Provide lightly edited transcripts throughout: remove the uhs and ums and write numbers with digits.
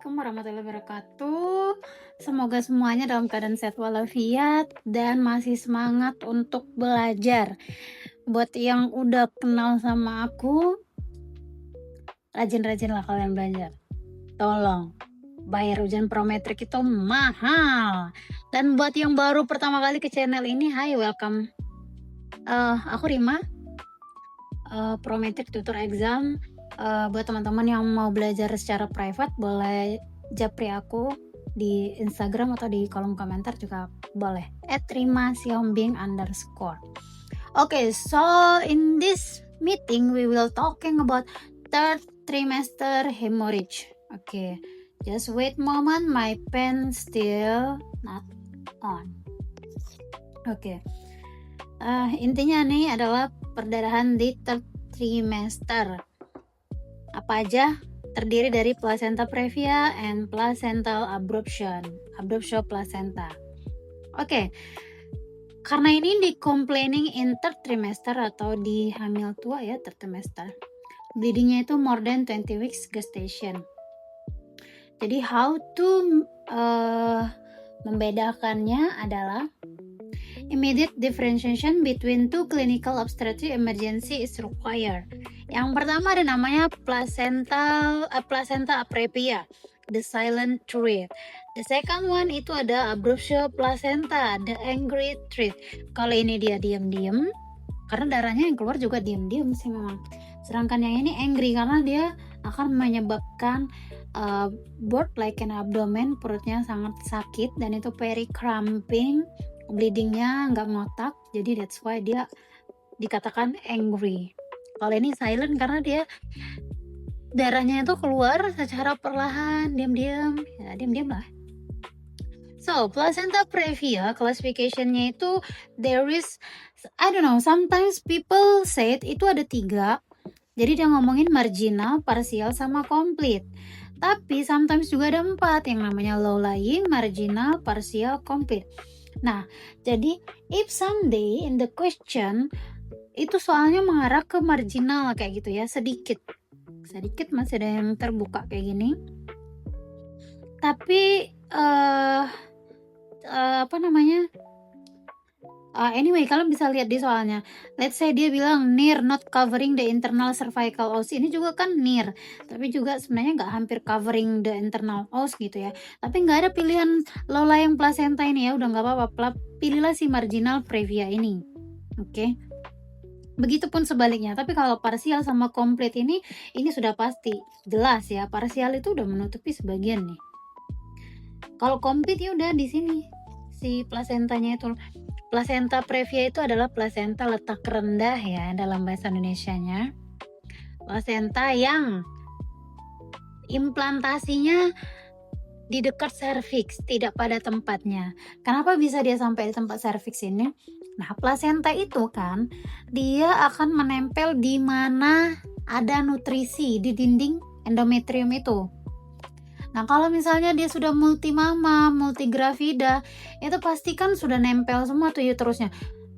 Assalamualaikum warahmatullahi wabarakatuh. Semoga semuanya dalam keadaan sehat walafiat dan masih semangat untuk belajar. Buat yang udah kenal sama aku, rajin-rajinlah kalian belajar. Tolong, bayar ujian prometrik itu mahal. Dan buat yang baru pertama kali ke channel ini, hai, welcome. Aku Rima, prometrik tutor exam. Buat teman-teman yang mau belajar secara private, boleh japri aku di Instagram atau di kolom komentar juga boleh, @rimasiombing_. Okay, so in this meeting we will talking about third trimester hemorrhage. Okay, just wait moment, my pen still not on. Okay, intinya nih adalah perdarahan di third trimester. Apa aja? Terdiri dari placenta previa and placental abruption placenta. Oke. Karena ini di complaining in third trimester atau di hamil tua ya, third trimester. Bleedingnya itu more than 20 weeks gestation. Jadi how to membedakannya adalah immediate differentiation between two clinical obstetric emergency is required. Yang pertama ada namanya placenta previa, the silent thread. The second one itu ada abruptio placenta, the angry thread. Kalau ini dia diam-diam, karena darahnya yang keluar juga diam-diam sih memang. Sedangkan yang ini angry karena dia akan menyebabkan birth like an abdomen, perutnya sangat sakit dan itu pericramping, bleedingnya nggak ngotak, jadi that's why dia dikatakan angry. Kalau ini silent karena dia darahnya itu keluar secara perlahan, diam-diam lah. So, placenta previa classification-nya itu there is, I don't know, sometimes people said itu ada 3. Jadi dia ngomongin marginal, parsial, sama complete. Tapi sometimes juga ada 4 yang namanya low lying, marginal, parsial, complete. Nah, jadi if someday in the question itu soalnya mengarah ke marginal kayak gitu ya, sedikit masih ada yang terbuka kayak gini. Tapi anyway, kalian bisa lihat di soalnya. Let's say dia bilang near not covering the internal cervical os. Ini juga kan near, tapi juga sebenarnya nggak hampir covering the internal os gitu ya. Tapi nggak ada pilihan low lying placenta ini ya, udah nggak apa-apa. Pilihlah si marginal previa ini. Oke. Begitupun sebaliknya. Tapi kalau parsial sama komplit ini sudah pasti jelas ya. Parsial itu udah menutupi sebagian nih. Kalau komplit ya udah di sini si plasentanya itu. Placenta previa itu adalah placenta letak rendah ya dalam bahasa Indonesianya. Placenta yang implantasinya di dekat serviks, tidak pada tempatnya. Kenapa bisa dia sampai di tempat serviks ini? Nah, placenta itu kan dia akan menempel di mana ada nutrisi di dinding endometrium itu. Nah, kalau misalnya dia sudah multimama, multigravida, itu pasti kan sudah nempel semua tuh uterusnya.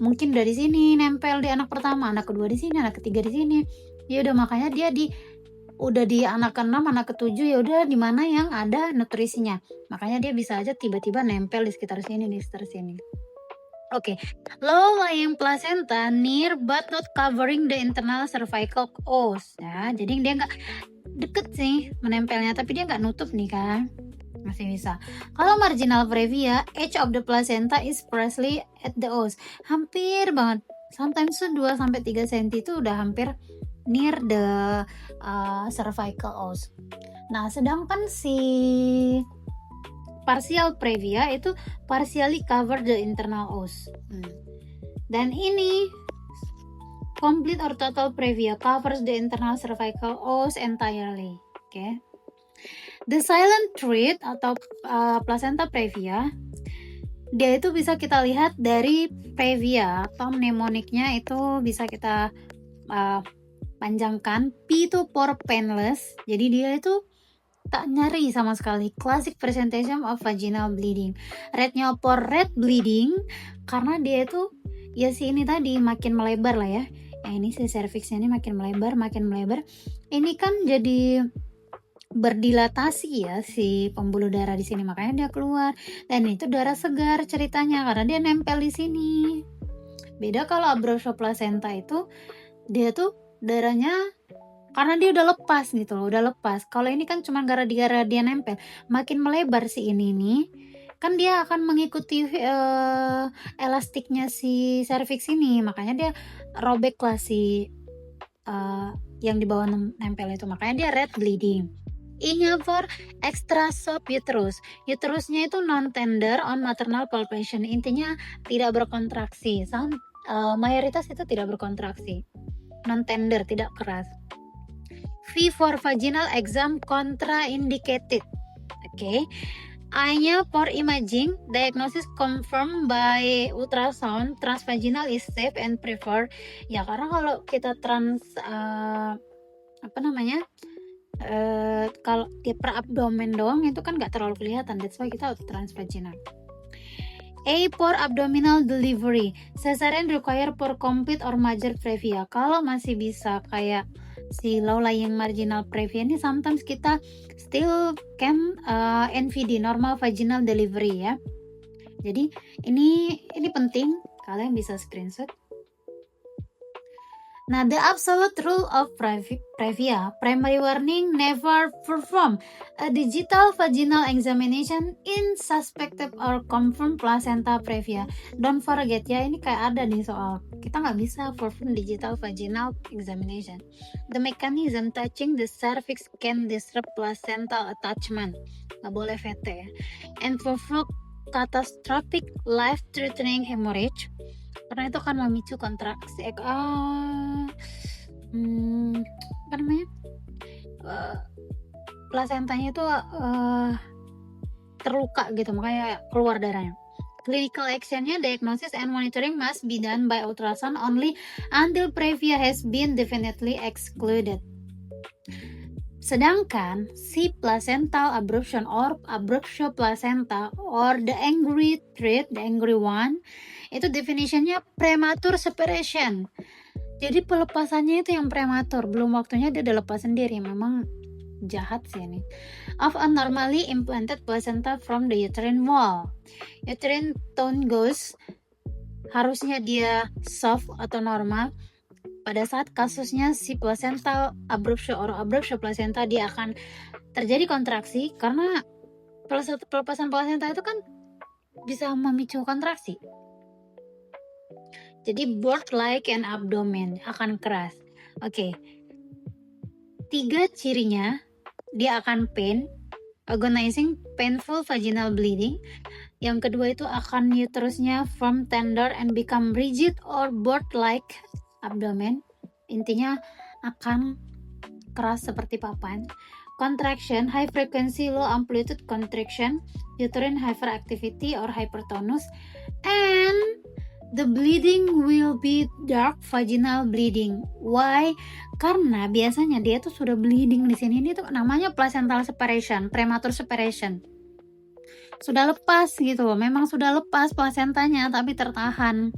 Mungkin dari sini nempel di anak pertama, anak kedua di sini, anak ketiga di sini. Ya udah, makanya dia udah di anak ke-6, anak ke-7, ya udah di mana yang ada nutrisinya. Makanya dia bisa aja tiba-tiba nempel di sekitar sini, di sekitar sini. Oke, low lying placenta near but not covering the internal cervical os. Ya, jadi dia nggak deket sih menempelnya, tapi dia nggak nutup nih kan, masih bisa. Kalau marginal previa, edge of the placenta is precisely at the os, hampir banget. Sometimes 2-3 cm itu udah hampir near the cervical os. Nah, sedangkan si partial previa itu partially cover the internal os. Dan ini complete or total previa covers the internal cervical os entirely. Okay. The silent thread atau placenta previa, dia itu bisa kita lihat dari previa atau mnemoniknya itu bisa kita panjangkan. P itu for painless, jadi dia itu tak nyeri sama sekali. Classic presentation of vaginal bleeding. Rednya for red bleeding karena dia itu ya si ini tadi makin melebar lah ya. Ini si cervixnya ini makin melebar. Ini kan jadi berdilatasi ya si pembuluh darah di sini, makanya dia keluar. Dan itu darah segar ceritanya karena dia nempel di sini. Beda kalau abruptio placenta itu dia tuh darahnya karena dia udah lepas gitu loh, udah lepas. Kalau ini kan cuma gara-gara dia nempel, makin melebar si ini nih, kan dia akan mengikuti elastiknya si cervix ini, makanya dia robek lah si yang di bawah nempel itu, makanya dia red bleeding. I-nya for extra soft uterus. Uterusnya itu non-tender on maternal palpation. Intinya tidak berkontraksi. Mayoritas itu tidak berkontraksi. Non-tender, tidak keras. V for vaginal exam contraindicated. Oke. I-nya for imaging. Diagnosis confirmed by ultrasound. Transvaginal is safe and preferred. Ya karena kalau kita kalau dia per abdomen doang itu kan nggak terlalu kelihatan, that's why kita harus transvaginal. A for abdominal delivery, cesarean require for complete or major previa. Kalau masih bisa kayak si low lying marginal previa ini, sometimes kita still can NVD, normal vaginal delivery ya. Jadi ini penting, kalian bisa screenshot. Nah, the absolute rule of previa, primary warning, never perform a digital vaginal examination in suspected or confirmed placenta previa. Don't forget ya, ini kayak ada nih soal. Kita nggak bisa perform digital vaginal examination. The mechanism touching the cervix can disrupt placental attachment. Nggak boleh VT ya. And provoke catastrophic life-threatening hemorrhage. Karena itu akan memicu kontraksi plasentanya itu terluka gitu, makanya keluar darahnya. Clinical actionnya, diagnosis and monitoring must be done by ultrasound only until previa has been definitely excluded. Sedangkan si placental abruption or abruptio placenta or the angry thread, the angry one, itu definitionnya premature separation. Jadi pelepasannya itu yang prematur, belum waktunya dia udah lepas sendiri. Memang jahat sih ini. Of a normally implanted placenta from the uterine wall. Uterine tone goes, harusnya dia soft atau normal. Pada saat kasusnya si placental abruptio or abruptio placenta, dia akan terjadi kontraksi karena pelepasan placenta itu kan bisa memicu kontraksi. Jadi birth like an abdomen, akan keras. Oke. 3 cirinya, dia akan pain, agonizing, painful vaginal bleeding. Yang kedua itu akan uterusnya firm, tender, and become rigid or birth like abdomen. Intinya akan keras seperti papan. Contraction, high frequency, low amplitude contraction, uterine hyperactivity or hypertonus, and the bleeding will be dark vaginal bleeding. Why? Karena biasanya dia tuh sudah bleeding di sini. Ini tuh namanya placental separation, premature separation. Sudah lepas gitu, memang sudah lepas placentanya tapi tertahan.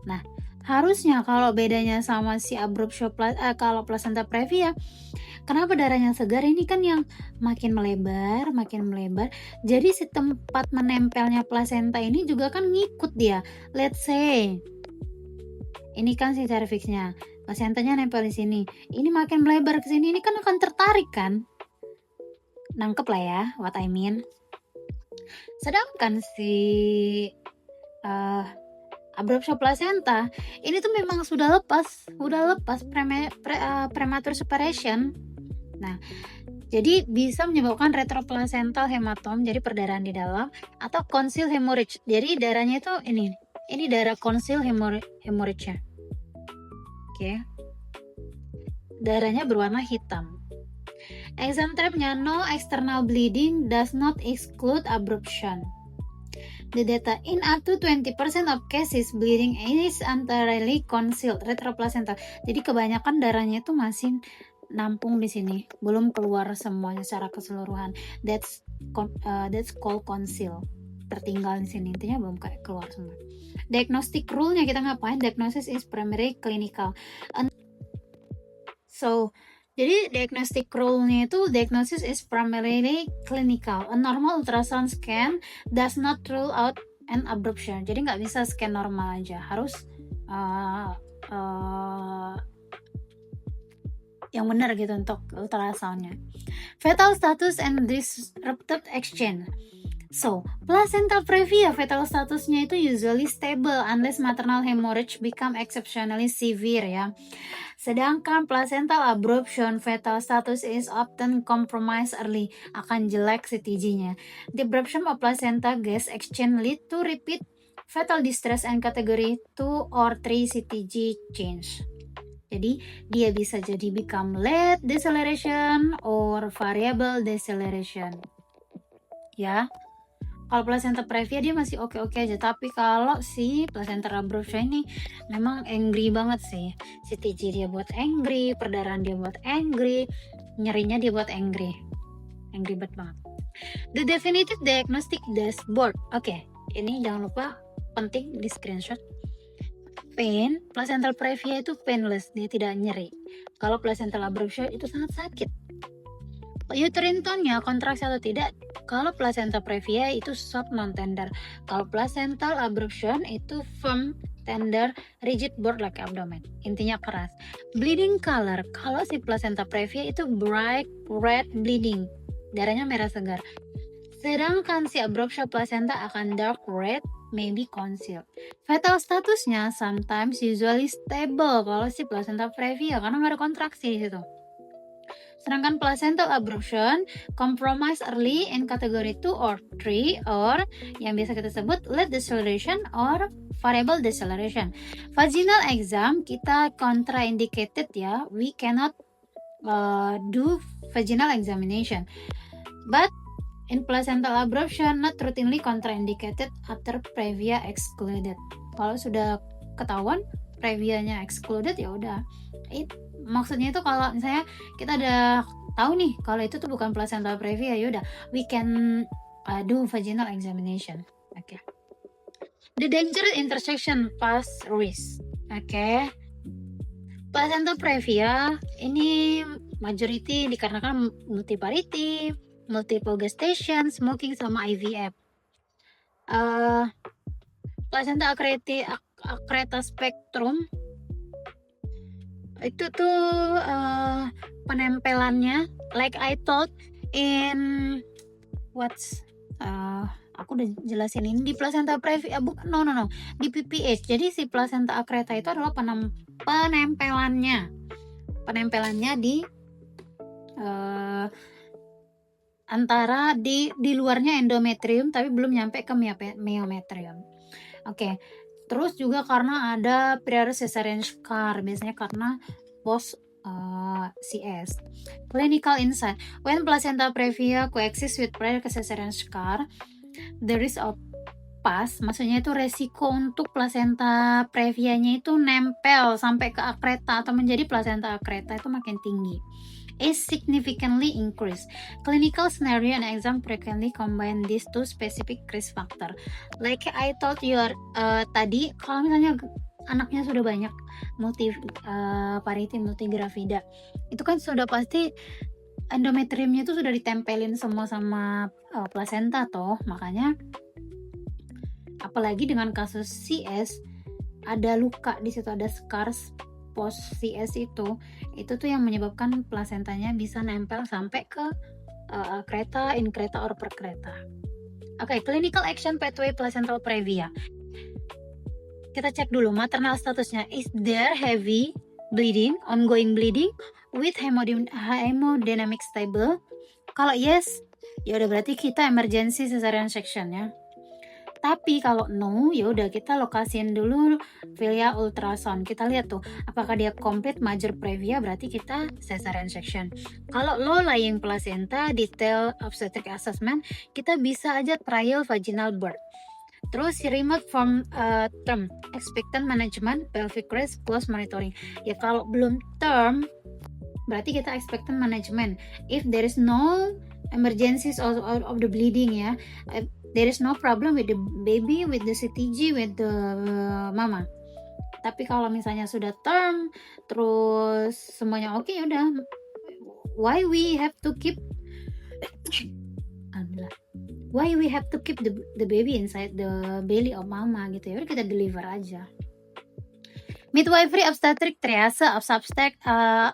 Nah, harusnya kalau bedanya sama si abruptio kalau placenta previa, kenapa darahnya segar? Ini kan yang makin melebar. Jadi si tempat menempelnya placenta ini juga kan ngikut dia. Let's say ini kan si cervixnya, placentanya nempel di sini. Ini makin melebar ke sini, ini kan akan tertarik kan? Nangkep lah ya what I mean. Sedangkan si abruptio placenta ini tuh memang sudah lepas premature separation. Nah, jadi bisa menyebabkan retroplacental hematom, jadi perdarahan di dalam, atau concealed hemorrhage. Jadi darahnya itu ini darah concealed hemorrhage-nya. Oke. Darahnya berwarna hitam. Exam trap-nya, no external bleeding does not exclude abruption. The data in up to 20% of cases bleeding is entirely concealed retroplacental. Jadi kebanyakan darahnya itu masih nampung di sini, belum keluar semuanya secara keseluruhan. That's called conceal. Tertinggal di sini, intinya belum kayak keluar semua. Diagnostic rule-nya kita ngapain? Diagnosis is primary clinical. So Jadi diagnostic rule-nya itu diagnosis is primarily clinical. A normal ultrasound scan does not rule out an abruption. Jadi nggak bisa scan normal aja, harus yang benar gitu untuk ultrasoundnya. Fetal status and disrupted exchange. So, placental previa fetal statusnya itu usually stable unless maternal hemorrhage become exceptionally severe ya. Sedangkan placental abruption fetal status is often compromised early, akan jelek CTG-nya. The abruption of placenta gas exchange lead to repeat fetal distress and category 2 or 3 CTG change. Jadi dia bisa jadi become late deceleration or variable deceleration. Ya. Kalau placenta previa dia masih oke-oke aja, tapi kalau si placenta abruption ini memang angry banget sih. CTG dia buat angry, perdarahan dia buat angry, nyerinya dia buat angry banget. The definitive diagnostic dashboard. Oke, ini jangan lupa penting di screenshot. Pain, placental previa itu painless, dia tidak nyeri. Kalau placental abruption itu sangat sakit. Uterine tone-nya kontraksi atau tidak. Kalau placenta previa itu soft non-tender. Kalau placental abruption itu firm, tender, rigid board like abdomen. Intinya keras. Bleeding color. Kalau si placenta previa itu bright red bleeding. Darahnya merah segar. Sedangkan si abruption placenta akan dark red, maybe concealed. Fetal statusnya sometimes usually stable kalau si placenta previa karena nggak ada kontraksi di situ. Sedangkan placental abruption compromise early in category 2 or 3 or yang biasa kita sebut late deceleration or variable deceleration. Vaginal exam kita contraindicated ya, we cannot do vaginal examination. But in placental abruption not routinely contraindicated after previa excluded. Kalau sudah ketahuan previanya excluded ya udah. Maksudnya itu kalau misalnya kita udah tahu nih kalau itu tuh bukan placental previa, yaudah we can do vaginal examination. Okay. The dangerous intersection pass risk. Okay. Placental previa ini majority dikarenakan multiparity, multiple gestation, smoking sama IVF. Placenta accreta spectrum itu tuh penempelannya like I told in aku udah jelasin ini di placenta previa di PPH. Jadi si placenta accreta itu adalah penempelannya di antara di luarnya endometrium tapi belum nyampe ke myometrium. Oke. Terus juga karena ada prior cesarean scar, biasanya karena post CS. Clinical insight: when placenta previa coexist with prior cesarean scar, the risk of pass, maksudnya itu resiko untuk placenta previanya itu nempel sampai ke accreta atau menjadi placenta accreta itu makin tinggi. Is significantly increased. Clinical scenario and exam frequently combine these two specific risk factor. Like I told you tadi, kalau misalnya anaknya sudah banyak multiparity, multigravida, itu kan sudah pasti endometriumnya itu sudah ditempelin semua sama placenta toh, makanya apalagi dengan kasus CS ada luka di situ, ada scars post CS itu tuh yang menyebabkan plasentanya bisa nempel sampai ke accreta, increta, or percreta. Oke, clinical action pathway placental previa. Kita cek dulu maternal statusnya. Is there heavy bleeding, ongoing bleeding with hemodynamic stable? Kalau yes, ya udah berarti kita emergency cesarean section ya. Tapi kalau no, ya udah kita lokasiin dulu via ultrasound. Kita lihat tuh apakah dia complete major previa, berarti kita cesarean section. Kalau low lying placenta, detail obstetric assessment, kita bisa aja trial vaginal birth. Terus remote from term, expectant management, pelvic rest, close monitoring. Ya kalau belum term, berarti kita expectant management. If there is no emergencies of the bleeding ya, there is no problem with the baby, with the CTG, with the mama. Tapi kalau misalnya sudah term, terus semuanya oke, ya udah why we have to keep alhamdulillah, why we have to keep the baby inside the belly of mama gitu ya, udah kita deliver aja. Midwifery obstetric triage substack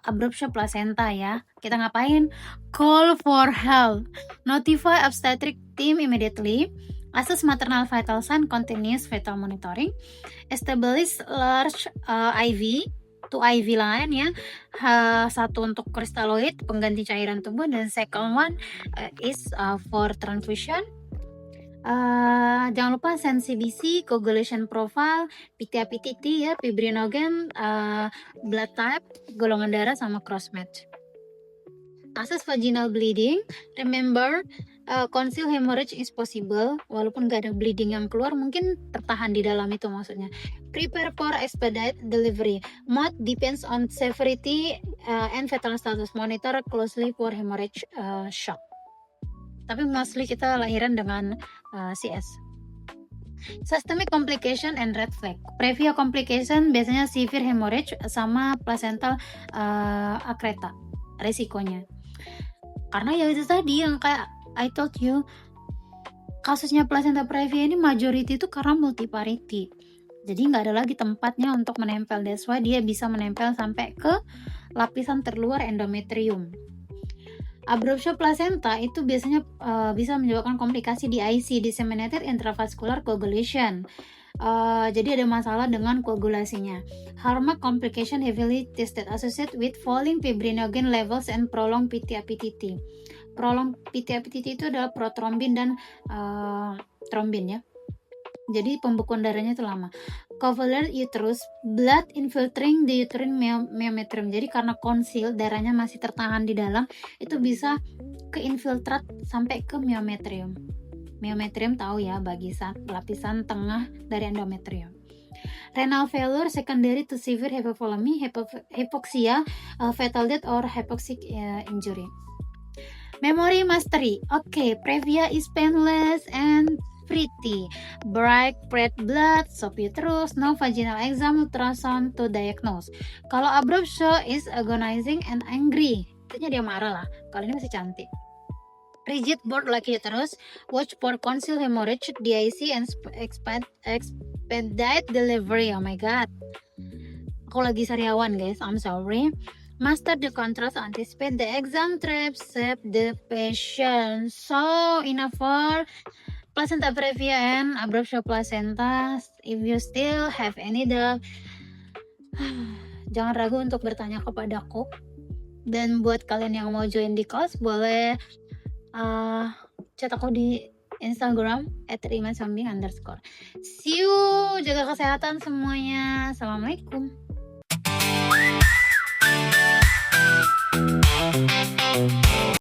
abruptio placenta ya. Kita ngapain? Call for help. Notify obstetric team immediately. Assess maternal vital sign, continuous fetal monitoring. Establish large IV, 2 IV line ya. Satu untuk kristaloid pengganti cairan tubuh, dan second one is for transfusion. Jangan lupa CBC, coagulation profile, PTA-PTT ya, fibrinogen, blood type, golongan darah, sama cross match. Assess vaginal bleeding. Remember, conceal hemorrhage is possible. Walaupun gak ada bleeding yang keluar, mungkin tertahan di dalam itu maksudnya. Prepare for expedite delivery. Mode depends on severity and fetal status. Monitor closely for hemorrhage shock. Tapi mostly kita lahiran dengan CS. Systemic complication and red flag. Previa complication biasanya severe hemorrhage sama placental accreta resikonya. Karena ya itu tadi yang kayak I told you, kasusnya placenta previa ini majority itu karena multiparity. Jadi nggak ada lagi tempatnya untuk menempel. That's why dia bisa menempel sampai ke lapisan terluar endometrium. Abruptio placenta itu biasanya bisa menyebabkan komplikasi di IC, disseminated intravascular coagulation. Jadi ada masalah dengan koagulasinya. Harmac complication heavily tested associated with falling fibrinogen levels and prolonged PTA-PTT. Prolonged PTA-PTT itu adalah protrombin dan trombin ya. Jadi pembekuan darahnya itu lama. Covalent uterus, blood infiltrating the uterine myometrium. Jadi karena konsil, darahnya masih tertahan di dalam, itu bisa keinfiltrat sampai ke myometrium. Myometrium tahu ya, lapisan tengah dari endometrium. Renal failure secondary to severe hypothalami, hypoxia, fetal death or hypoxic injury. Memory mastery. Okay, previa is painless and pretty. Bright red blood, soft uterus, no vaginal exam, ultrasound to diagnose. Kalau abruptio is agonizing and angry, artinya dia marah lah. Kalau ini masih cantik. Rigid board like uterus, watch for concealed hemorrhage, DIC, and expedite delivery. Oh my god, aku lagi sariawan guys, I'm sorry. Master the contrast, anticipate the exam trap, save the patient. So enough for placenta previa and abruptio placenta. If you still have any doubt, jangan ragu untuk bertanya kepadaku. Dan buat kalian yang mau join di kelas, boleh chat aku di Instagram @rimansambing_. See you, jaga kesehatan semuanya. Assalamualaikum.